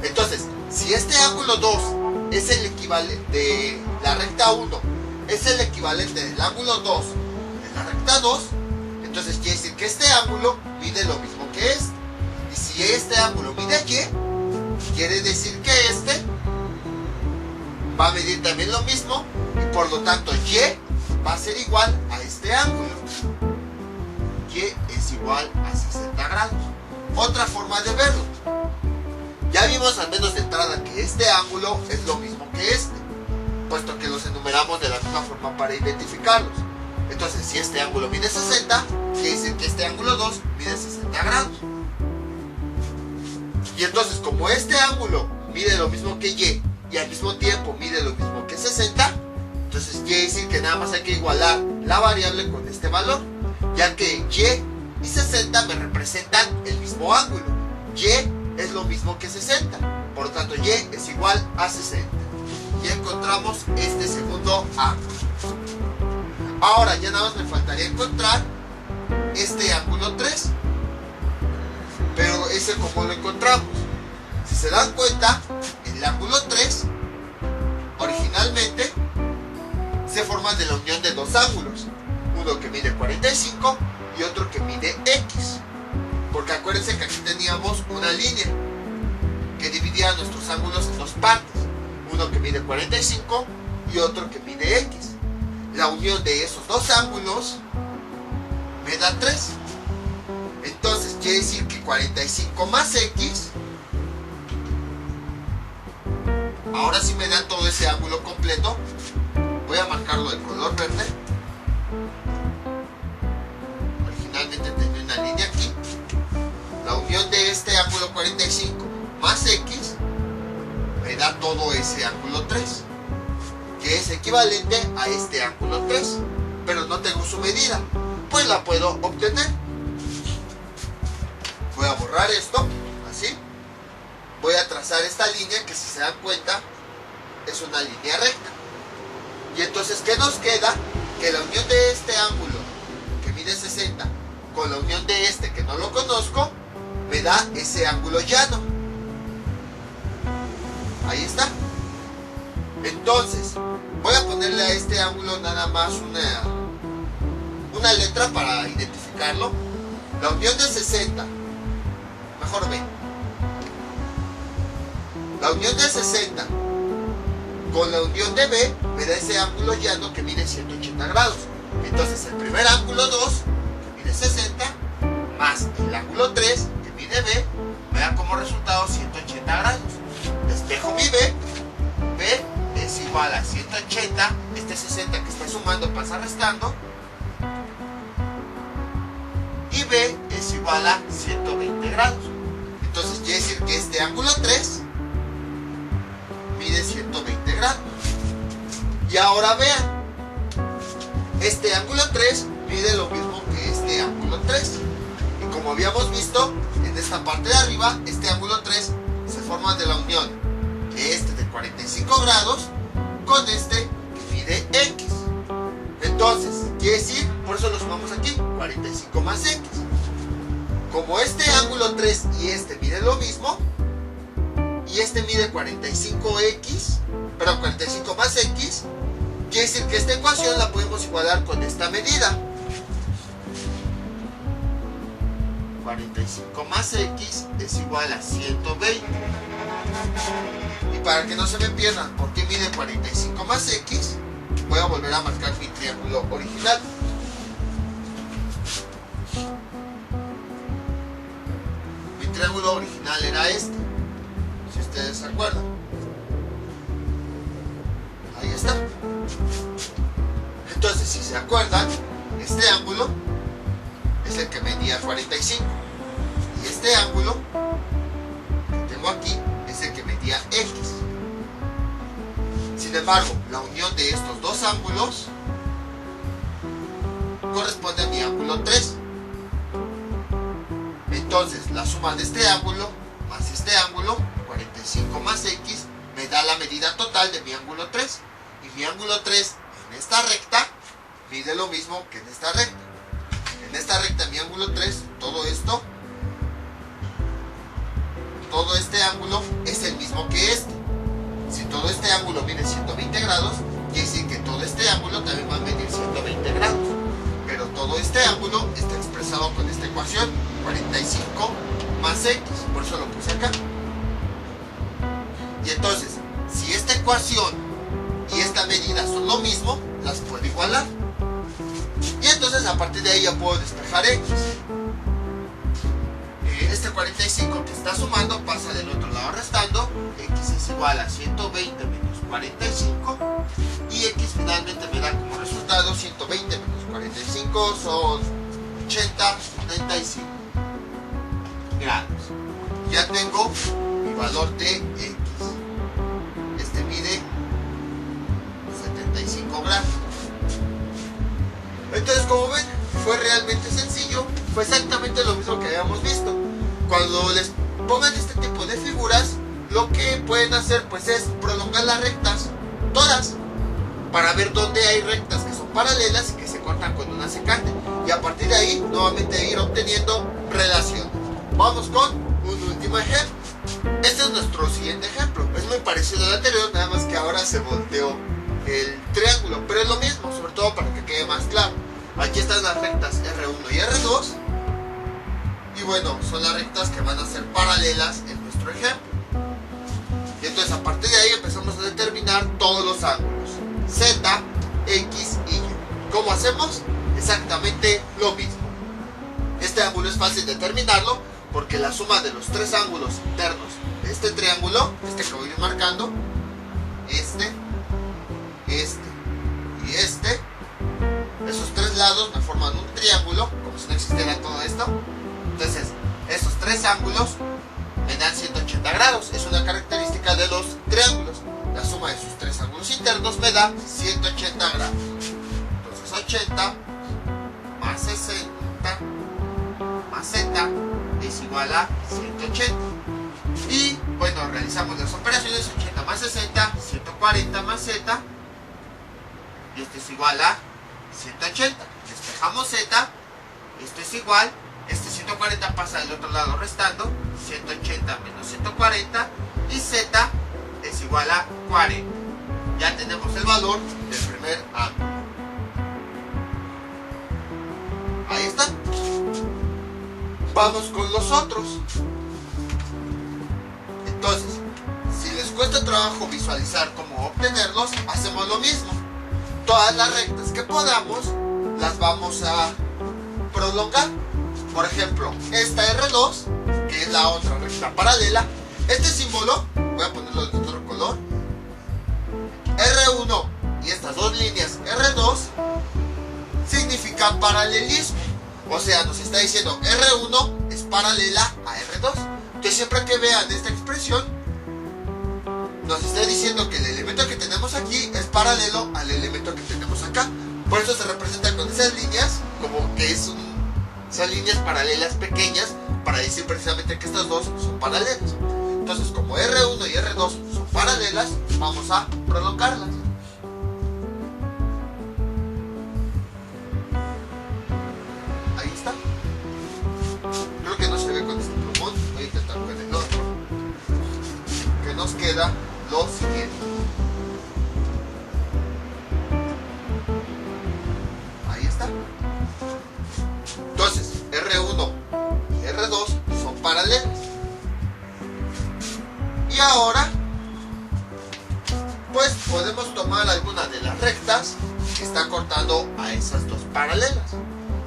Entonces, si este ángulo 2 es el equivalente de la recta 1, es el equivalente del ángulo 2 de la recta 2, entonces quiere decir que este ángulo mide lo mismo que este. Y si este ángulo mide Y, quiere decir que este va a medir también lo mismo y por lo tanto Y va a ser igual a este ángulo. Y es igual a 60 grados. Otra forma de verlo. Ya vimos al menos de entrada que este ángulo es lo mismo que este, puesto que los enumeramos de la misma forma para identificarlos. Entonces, si este ángulo mide 60, quiere decir que este ángulo 2 mide 60 grados. Y entonces, como este ángulo mide lo mismo que y al mismo tiempo mide lo mismo que 60, entonces quiere decir que nada más hay que igualar la variable con este valor, ya que y 60 me representan el mismo ángulo. Y es lo mismo que 60, por lo tanto Y es igual a 60. Y encontramos este segundo ángulo. Ahora ya nada más me faltaría encontrar este ángulo 3. Pero ese, ¿cómo lo encontramos? Si se dan cuenta, el ángulo 3 originalmente se forma de la unión de dos ángulos, uno que mide 45 y otro que mide X, porque acuérdense que aquí teníamos una línea que dividía nuestros ángulos en dos partes, uno que mide 45 y otro que mide X. La unión de esos dos ángulos me da 3. Entonces quiere decir que 45 más X, ahora sí me da todo ese ángulo completo. Voy a marcarlo de color verde. Originalmente tenía una línea aquí. La unión de este ángulo 45 más X me da todo ese ángulo 3, que es equivalente a este ángulo 3, pero no tengo su medida, pues la puedo obtener. Voy a borrar esto, así. Voy a trazar esta línea que, si se dan cuenta, es una línea recta. Y entonces, ¿qué nos queda? Que la unión de este ángulo que mide 60 con la unión de este que no lo conozco me da ese ángulo llano. Ahí está. Entonces, voy a ponerle a este ángulo nada más una letra para identificarlo. La unión de 60, mejor ve. La unión de 60 con la unión de B me da ese ángulo llano que mide 180 grados. Entonces el primer ángulo 2, que mide 60, más el ángulo 3, que mide B, me da como resultado 180 grados. Despejo mi B. B es igual a 180. Este 60 que está sumando pasa restando. Y B es igual a 120 grados. Entonces quiere decir que este ángulo 3 mide 120 grados. Y ahora vean, este ángulo 3 mide lo mismo que este ángulo 3. Y como habíamos visto en esta parte de arriba, este ángulo 3 se forma de la unión de este de 45 grados con este que mide X. Entonces, quiere decir, por eso lo sumamos aquí, 45 más X. Como este ángulo 3 y este miden lo mismo, y este mide 45X, pero 45 más X, quiere decir que esta ecuación la podemos igualar con esta medida. 45 más X es igual a 120. Y para que no se me pierdan por qué mide 45 más X, voy a volver a marcar mi triángulo original. Mi triángulo original era este, si ustedes se acuerdan. Ahí está. Entonces, si se acuerdan, este ángulo es el que medía 45 y este ángulo que tengo aquí es el que medía X. Sin embargo, la unión de estos dos ángulos corresponde a mi ángulo 3. Entonces, la suma de este ángulo más este ángulo, 45 más X, me da la medida total de mi ángulo 3. Y mi ángulo 3 en esta recta mide lo mismo que en esta recta. En esta recta mi ángulo 3, todo este ángulo es el mismo que este. Si todo este ángulo mide 120 grados, quiere decir que todo este ángulo también va a medir 120 grados. Pero todo este ángulo está expresado con esta ecuación, 45 más X, por eso lo puse acá. Y entonces, si esta ecuación y esta medida son lo mismo, las puedo igualar. Y entonces a partir de ahí ya puedo despejar X. Este 45 que está sumando pasa del otro lado restando. X es igual a 120 menos 45. Y X finalmente me da como resultado 120 menos 45 son 80,35 grados. Ya tengo mi valor de X. Este mide 75 grados. Entonces, como ven, fue realmente sencillo. Fue exactamente lo mismo que habíamos visto. Cuando les pongan este tipo de figuras, lo que pueden hacer pues es prolongar las rectas, todas, para ver dónde hay rectas que son paralelas y que se cortan con una secante. Y a partir de ahí, nuevamente ir obteniendo relaciones. Vamos con un último ejemplo. Este es nuestro siguiente ejemplo. Es muy parecido al anterior, nada más que ahora se volteó el triángulo. Pero es lo mismo, sobre todo para que quede más claro. Aquí están las rectas R1 y R2. Y bueno, son las rectas que van a ser paralelas en nuestro ejemplo. Y entonces a partir de ahí empezamos a determinar todos los ángulos. Z, X y Y. ¿Cómo hacemos? Exactamente lo mismo. Este ángulo es fácil determinarlo porque la suma de los tres ángulos internos de este triángulo, este que voy a ir marcando, este y este, esos tres lados me forman un triángulo, como si no existiera todo esto. Entonces, esos tres ángulos me dan 180 grados. Es una característica de los triángulos. La suma de sus tres ángulos internos me da 180 grados. Entonces 80 más 60 más Z es igual a 180. Y bueno, realizamos las operaciones. 80 más 60, 140 más Z. Y esto es igual a 180. Despejamos Z. Esto es igual. Este 140 pasa del otro lado restando. 180 menos 140. Y Z es igual a 40. Ya tenemos el valor del primer ángulo. Ahí está. Vamos con los otros. Entonces, si les cuesta trabajo visualizar cómo obtenerlos, hacemos lo mismo. Todas las rectas que podamos las vamos a prolongar. Por ejemplo, esta R2, que es la otra recta paralela, este símbolo, voy a ponerlo de otro color, R1 y estas dos líneas R2 significan paralelismo. O sea, nos está diciendo R1 es paralela a R2. Entonces siempre que vean esta expresión, nos está diciendo que el elemento que tenemos aquí es paralelo al elemento que tenemos acá. Por eso se representa con esas líneas como que son líneas paralelas pequeñas para decir precisamente que estas dos son paralelas. Entonces, como R1 y R2 son paralelas, vamos a prolongarlas. Ahí está. Creo que no se ve con este plumón. Voy a intentar con el otro. Que nos queda lo siguiente. Ahí está. Entonces, R1 y R2 son paralelas. Y ahora, pues podemos tomar alguna de las rectas que está cortando a esas dos paralelas.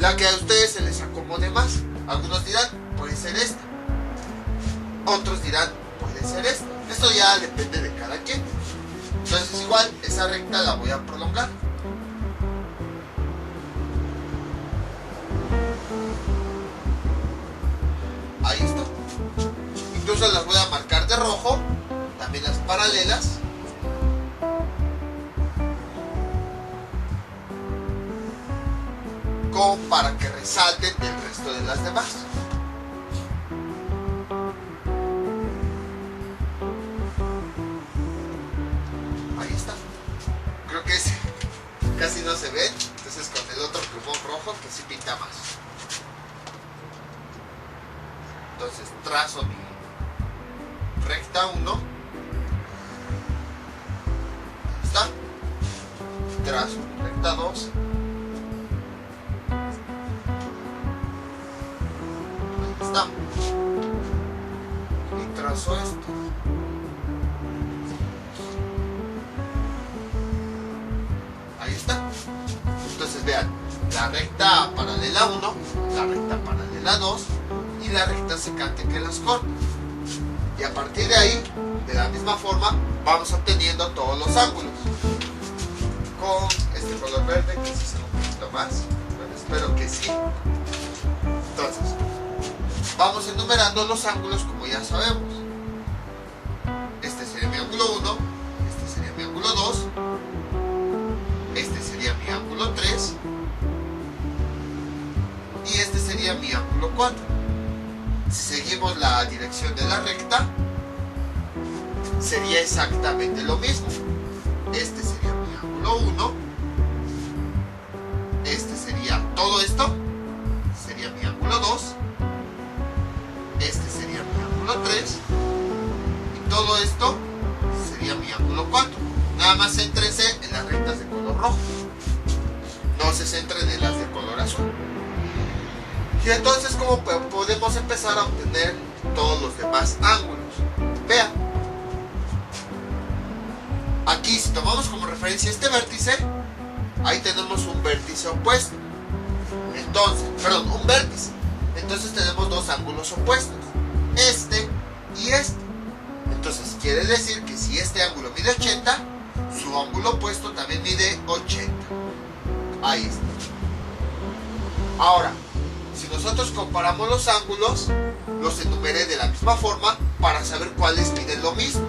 La que a ustedes se les acomode más. Algunos dirán, puede ser esta. Otros dirán, puede ser esta. Esto ya depende de cada quien. Entonces igual, esa recta la voy a prolongar. Ahí está. Incluso las voy a marcar de rojo, también las paralelas. Como para que resalten del resto de las demás. Ahí está. Creo que ese casi no se ve, entonces con el otro plumón rojo que sí pinta más. Entonces trazo mi recta 1. Ahí está. Trazo mi recta 2. Ahí está. Y trazo esto. Ahí está. Entonces vean, la recta paralela 1, la recta paralela 2 y la recta secante que las corta. Y a partir de ahí, de la misma forma, vamos obteniendo todos los ángulos. Con este color verde, que sí se ve un poquito más. Bueno, espero que sí. Entonces, vamos enumerando los ángulos como ya sabemos. Este sería mi ángulo 1, este sería mi ángulo 2, este sería mi ángulo 3 y este sería mi ángulo 4. Si seguimos la dirección de la recta, sería exactamente lo mismo. Este sería mi ángulo 1, este sería todo esto, sería mi ángulo 2, este sería mi ángulo 3 y todo esto sería mi ángulo 4. Nada más céntrense en las rectas de color rojo, no se centren en las de color azul. Y entonces, ¿cómo podemos empezar a obtener todos los demás ángulos? Vean, aquí si tomamos como referencia este vértice, ahí tenemos un vértice opuesto. Entonces, perdón, un vértice. Entonces tenemos dos ángulos opuestos, este y este. Entonces quiere decir que si este ángulo mide 80, su ángulo opuesto también mide 80. Ahí está. Ahora, si nosotros comparamos los ángulos, los enumeré de la misma forma para saber cuáles miden lo mismo.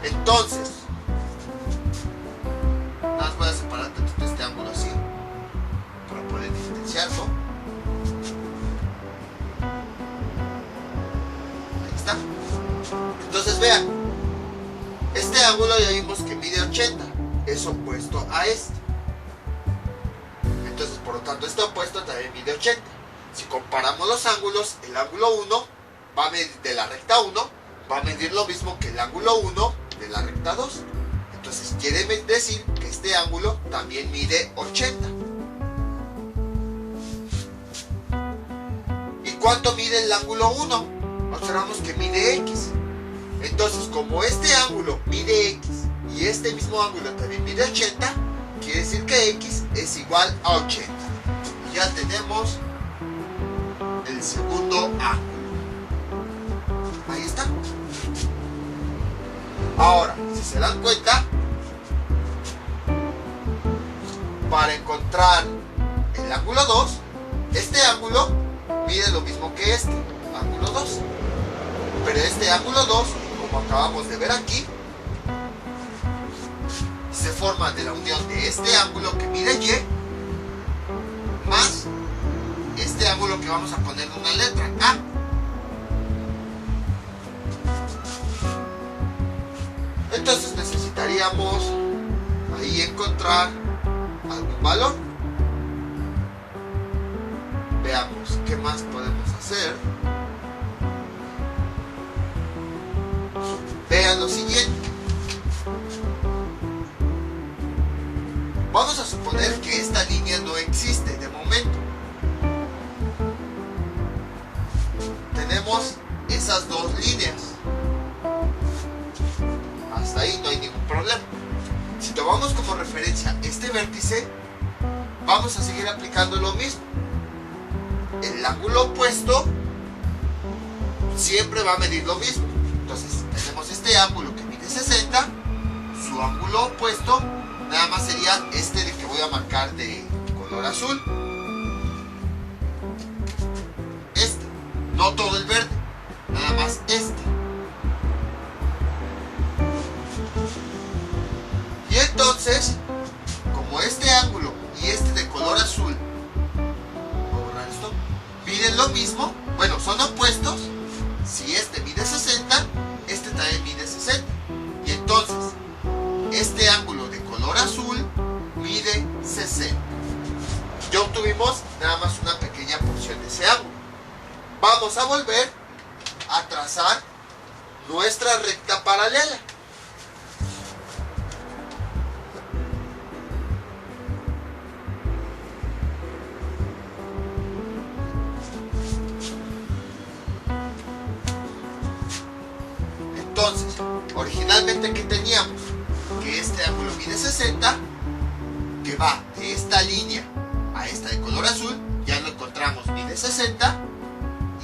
Entonces, nada más voy a separar tantito este ángulo así para poder diferenciarlo. Ahí está. Entonces vean, este ángulo ya vimos que mide 80, es opuesto a este. Entonces, por lo tanto, este opuesto también mide 80. Si comparamos los ángulos, el ángulo 1 va a medir, de la recta 1 va a medir lo mismo que el ángulo 1 de la recta 2. Entonces quiere decir que este ángulo también mide 80. ¿Y cuánto mide el ángulo 1? Observamos que mide X. Entonces, como este ángulo mide X y este mismo ángulo también mide 80, quiere decir que X es igual a 80. Y ya tenemos el segundo ángulo. Ahí está. Ahora, si se dan cuenta, para encontrar el ángulo 2, este ángulo mide lo mismo que este, ángulo 2. Pero este ángulo 2, como acabamos de ver aquí, se forma de la unión de este ángulo que mide Y más este ángulo que vamos a poner una letra A. Entonces necesitaríamos ahí encontrar algún valor. Veamos qué más podemos hacer. Vean lo siguiente. Vamos a suponer que esta línea no existe de momento. Tenemos esas dos líneas. Hasta ahí no hay ningún problema. Si tomamos como referencia este vértice, vamos a seguir aplicando lo mismo. El ángulo opuesto siempre va a medir lo mismo. Entonces tenemos este ángulo que mide 60, su ángulo opuesto nada más sería este de que voy a marcar de color azul. Este. no todo el verde, nada más este. Y entonces, como este ángulo y este de color azul, voy a borrar esto, miden lo mismo, bueno, son opuestos. Si este mide 60, este también mide 60. Y entonces, este ángulo de color azul mide 60. Ya obtuvimos nada más una pequeña porción de ese ángulo. Vamos a volver a trazar nuestra recta paralela. Entonces, originalmente, ¿qué teníamos? Que este ángulo mide 60, que va de esta línea a esta de color azul, ya lo encontramos, mide 60,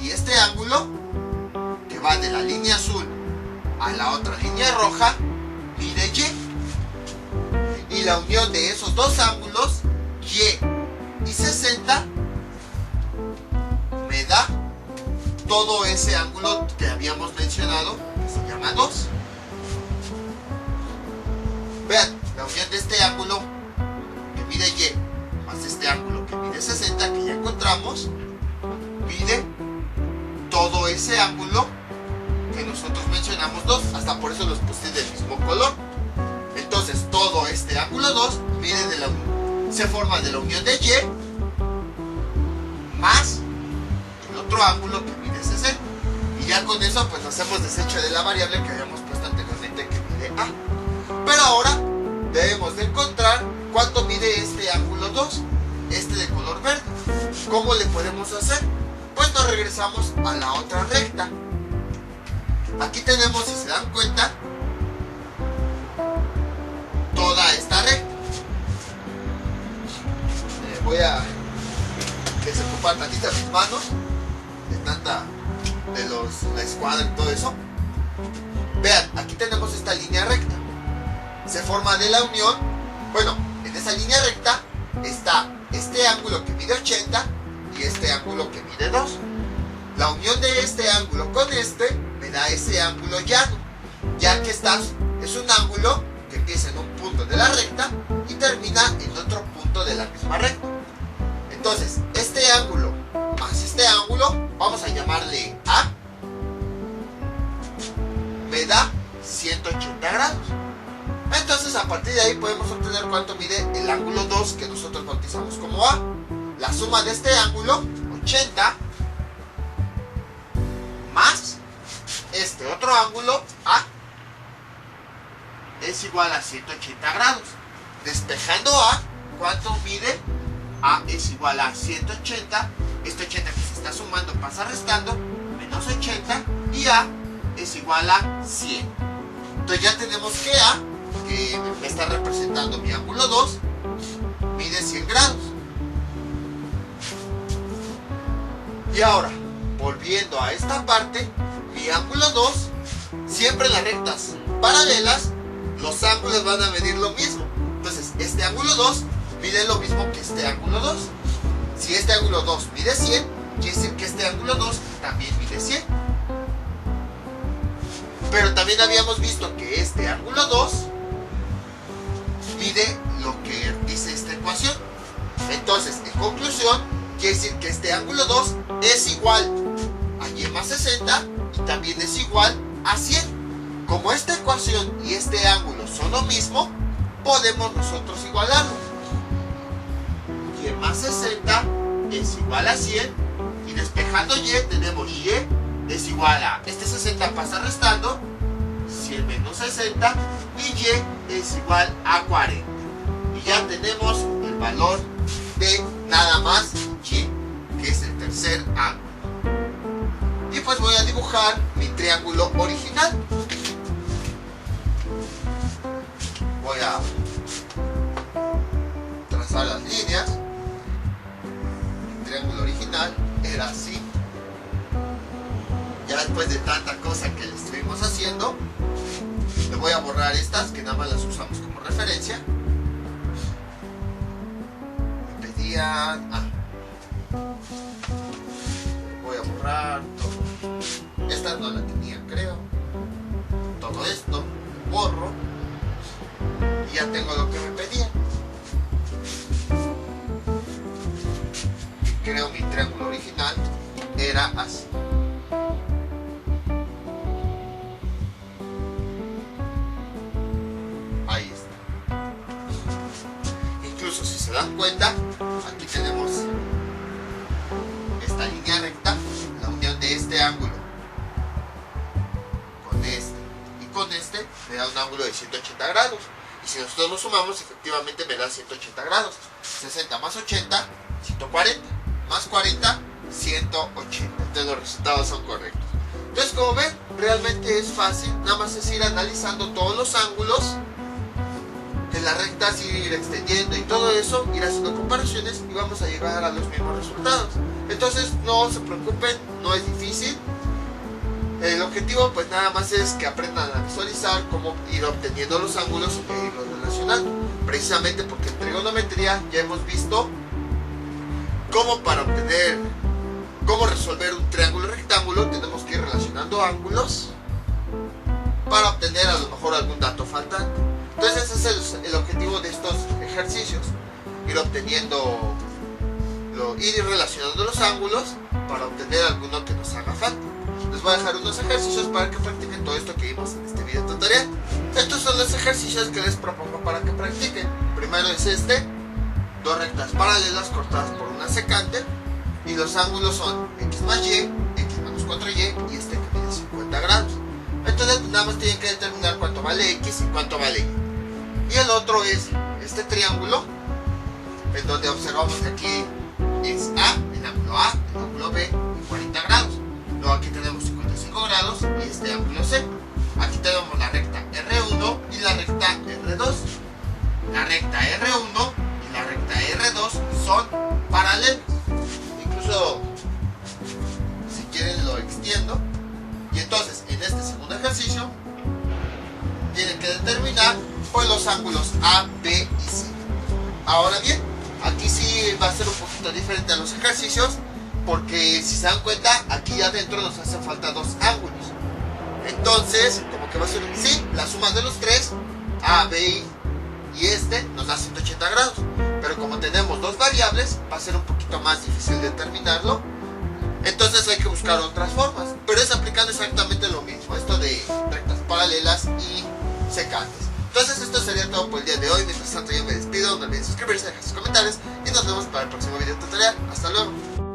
y este ángulo, que va de la línea azul a la otra línea roja, mide Y. Y la unión de esos dos ángulos, Y y 60, me da todo ese ángulo que habíamos mencionado, que se llama 2. Vean, la unión de este ángulo que mide Y más este ángulo que mide 60, que ya encontramos, mide todo ese ángulo que nosotros mencionamos 2, hasta por eso los puse del mismo color. Entonces todo este ángulo 2 mide de la unión, se forma de la unión de Y más el otro ángulo que mide 60. Y ya con eso pues hacemos desecho de la variable que habíamos puesto anteriormente, que mide A. Pero ahora debemos de encontrar cuánto mide este ángulo 2, este de color verde. ¿Cómo le podemos hacer? Pues nos regresamos a la otra recta. Aquí tenemos, si se dan cuenta, toda esta recta. Voy a desocupar tantito mis manos de tanta la escuadra y todo eso. Vean, aquí tenemos esta línea recta. Se forma de la unión. Bueno, en esa línea recta está este ángulo que mide 80 y este ángulo que mide 2. La unión de este ángulo con este me da ese ángulo llano, ya que es un ángulo que empieza en un punto de la recta y termina en otro punto de la misma recta. Entonces, este ángulo más este ángulo, vamos a llamarle A, me da 180 grados. Entonces, a partir de ahí podemos obtener cuánto mide el ángulo 2 que nosotros bautizamos como A. La suma de este ángulo, 80, más este otro ángulo, A, es igual a 180 grados. Despejando A, ¿cuánto mide? A es igual a 180. Este 80 que se está sumando pasa restando, menos 80, y A es igual a 100. Entonces ya tenemos que A, que me está representando mi ángulo 2, mide 100 grados. Y ahora, volviendo a esta parte, mi ángulo 2, siempre en las rectas paralelas, los ángulos van a medir lo mismo. Entonces, este ángulo 2 mide lo mismo que este ángulo 2. Si este ángulo 2 mide 100, quiere decir que este ángulo 2 también mide 100. Pero también habíamos visto que este ángulo 2 mide lo que dice esta ecuación. Entonces, en conclusión, quiere decir que este ángulo 2 es igual a Y más 60 y también es igual a 100. Como esta ecuación y este ángulo son lo mismo, podemos nosotros igualarlo. Y más 60 es igual a 100, y despejando Y tenemos Y es igual a, este 60 pasa restando, 100 menos 60, y Y es igual a 40. Y ya tenemos el valor de nada más Y, que es el tercer ángulo. Y pues voy a dibujar mi triángulo original. Voy a trazar las líneas. El triángulo original era así. Ya después de tanta cosa que le estuvimos haciendo, le voy a borrar estas que nada más las usamos como referencia. Me pedían... voy a borrar todo. Esta no la tenía, creo. Todo esto, borro. Y ya tengo lo que me pedía. Y creo mi triángulo original era así. Ahí está. Incluso si se dan cuenta, aquí tenemos esta línea recta, la unión de este ángulo con este y con este me da un ángulo de 180 grados. Y si nosotros lo sumamos, efectivamente me da 180 grados. 60 más 80, 140. Más 40, 180. Entonces los resultados son correctos. Entonces, como ven, realmente es fácil. Nada más es ir analizando todos los ángulos de las rectas, ir extendiendo y todo eso, ir haciendo comparaciones y vamos a llegar a los mismos resultados. Entonces no se preocupen, no es difícil. El objetivo pues nada más es que aprendan a visualizar cómo ir obteniendo los ángulos e irlos relacionando. Precisamente porque en trigonometría ya hemos visto cómo resolver un triángulo rectángulo. Tenemos que ir relacionando ángulos para obtener a lo mejor algún dato faltante. Entonces ese es el objetivo de estos ejercicios, ir obteniendo, ir relacionando los ángulos para obtener alguno que nos haga falta. Les voy a dejar unos ejercicios para que practiquen todo esto que vimos en este video tutorial. Estos son los ejercicios que les propongo para que practiquen. Primero es este, dos rectas paralelas cortadas por una secante y los ángulos son x más y, x menos 4y y este que mide 50 grados. Entonces nada más tienen que determinar cuánto vale x y cuánto vale y. Y el otro es este triángulo, en donde observamos que aquí es A, el ángulo B y 40 grados. Luego aquí tenemos 55 grados y este ángulo C. Aquí tenemos la recta R1 y la recta R2. La recta R1 y la recta R2 son paralelas. Incluso si quieren lo extiendo. Y entonces en este segundo ejercicio tienen que determinar pues los ángulos A, B y C. Ahora bien, aquí sí va a ser un poquito diferente a los ejercicios, porque si se dan cuenta, aquí adentro nos hacen falta dos ángulos. Entonces, como que va a ser sí, la suma de los tres, A, B y este, nos da 180 grados. Pero como tenemos dos variables, va a ser un poquito más difícil determinarlo. Entonces hay que buscar otras formas. Pero es aplicando exactamente lo mismo, esto de rectas paralelas y secantes. Entonces esto sería todo por el día de hoy. Mientras tanto yo me despido, no olviden suscribirse, dejar sus comentarios y nos vemos para el próximo video tutorial. Hasta luego.